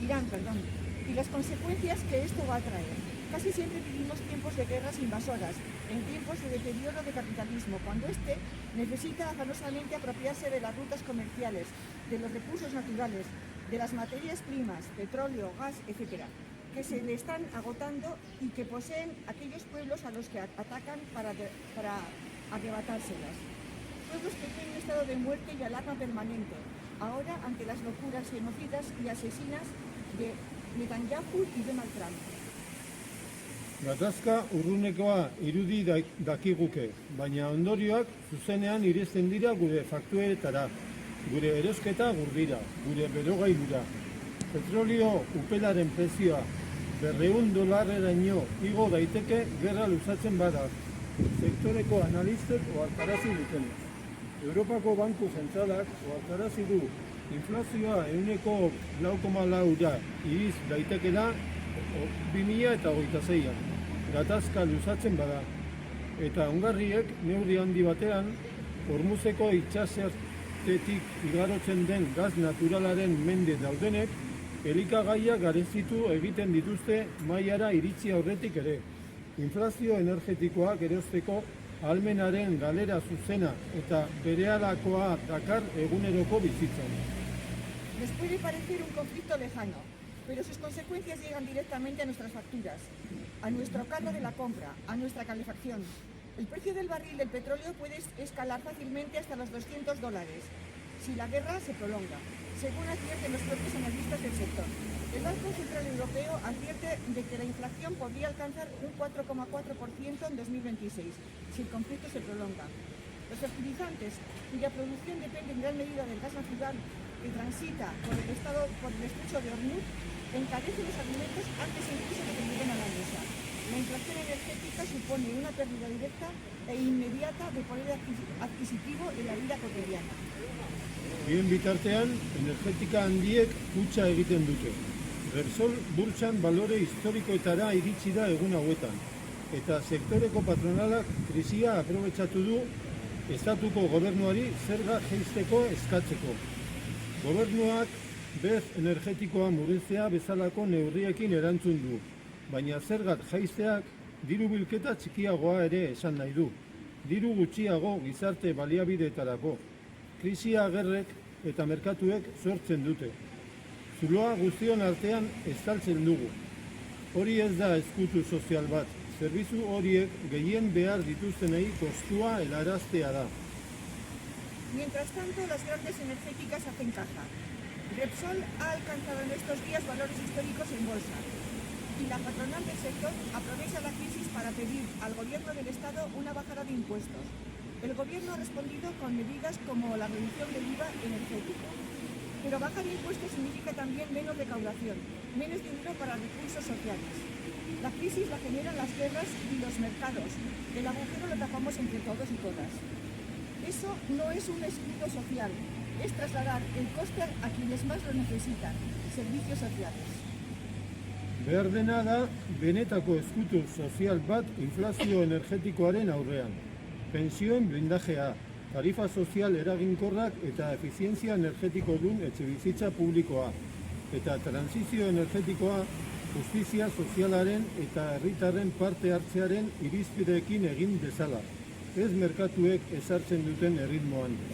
y las consecuencias que esto va a traer. Casi siempre vivimos tiempos de guerras invasoras, en tiempos de deterioro del capitalismo, cuando éste necesita afanosamente apropiarse de las rutas comerciales, de los recursos naturales, de las materias primas, petróleo, gas, etc., que se le están agotando y que poseen aquellos pueblos a los que atacan para arrebatárselas. Pueblos que tienen un estado de muerte y alarma permanente, ahora ante las locuras genocidas y asesinas de Netanyahu y Donald Trump. Gatazka urrunekoa irudi dakiguke, baina ondorioak zuzenean iristen dira gure fakturetara, gure erosketa gurdira, gure berogailura. Petrolio upelaren prezioa $200 igo daiteke gerra luzatzen bada, sektoreko analistek ohartarazi dutenez. Europako Banku Zentralak ohartarazi du inflazioa 4,4%ra iriz daitekela 2026an, gatazka luzatzen bada. Eta Hongarriek neurri handi batean, Hormuzeko itsasertetik igarotzen den gaz naturalaren mende daudenek, elikagaia garezitu egiten dituzte mailara iritsi aurretik ere. Inflazio energetikoak erosteko ahalmenaren galera zuzena eta berehalakoa dakar eguneroko bizitzan. Les puede parecer un conflicto lejano, pero sus consecuencias llegan directamente a nuestras facturas, a nuestro cargo de la compra, a nuestra calefacción. El precio del barril del petróleo puede escalar fácilmente hasta los $200 si la guerra se prolonga, según advierten los propios analistas del sector. El Banco Central Europeo advierte de que la inflación podría alcanzar un 4,4% en 2026 si el conflicto se prolonga. Los fertilizantes, cuya producción depende en gran medida del gas natural que transita por el estrecho de Hormuz, encarecen los alimentos antes incluso de que lleguen a la mesa. La inflación energética supone una pérdida directa e inmediata de poder adquisitivo en la vida cotidiana. Bien bitartean, energetika handiek kutsa egiten dute. Repsol burtsan balore historikoetara iritsi da egun hauetan, eta sektoreko patronalak krisia aprobetxatu du estatuko gobernuari zerga jaisteko eskatzeko. Gobernuak bez energetikoa murriztea bezalako neurriekin erantzun du, baina zergat jaisteak diru bilketa txikiagoa ere esan nahi du, diru gutxiago gizarte baliabideetarako. Krisia gerrek eta merkatuek sortzen dute. Zuloa guztion artean estaltzen dugu. Hori ez da ezkutu sozial bat, zerbitzu horiek gehien behar dituztenei kostua helaraztea da. Mientras tanto, las grandes energéticas hacen caja. Repsol ha alcanzado en estos días valores históricos en bolsa y la patronal del sector aprovecha la crisis para pedir al gobierno del Estado una bajada de impuestos. El gobierno ha respondido con medidas como la reducción del IVA energético. Pero bajar impuestos significa también menos recaudación, menos dinero para recursos sociales. La crisis la generan las guerras y los mercados. El agujero lo tapamos entre todos y todas. Eso no es un escudo social, es trasladar el coste a quienes más lo necesitan, servicios sociales. Behar dena da, benetako ezkutu sozial bat inflazio energetikoaren aurrean. Pensioen blindajea, tarifa sozial eraginkorrak eta efizientzia energetiko dun etxebizitza publikoa, eta transizio energetikoa justizia sozialaren eta herritarren parte hartzearen irizpideekin egin dezala, ez merkatuek ezartzen duten erritmoan.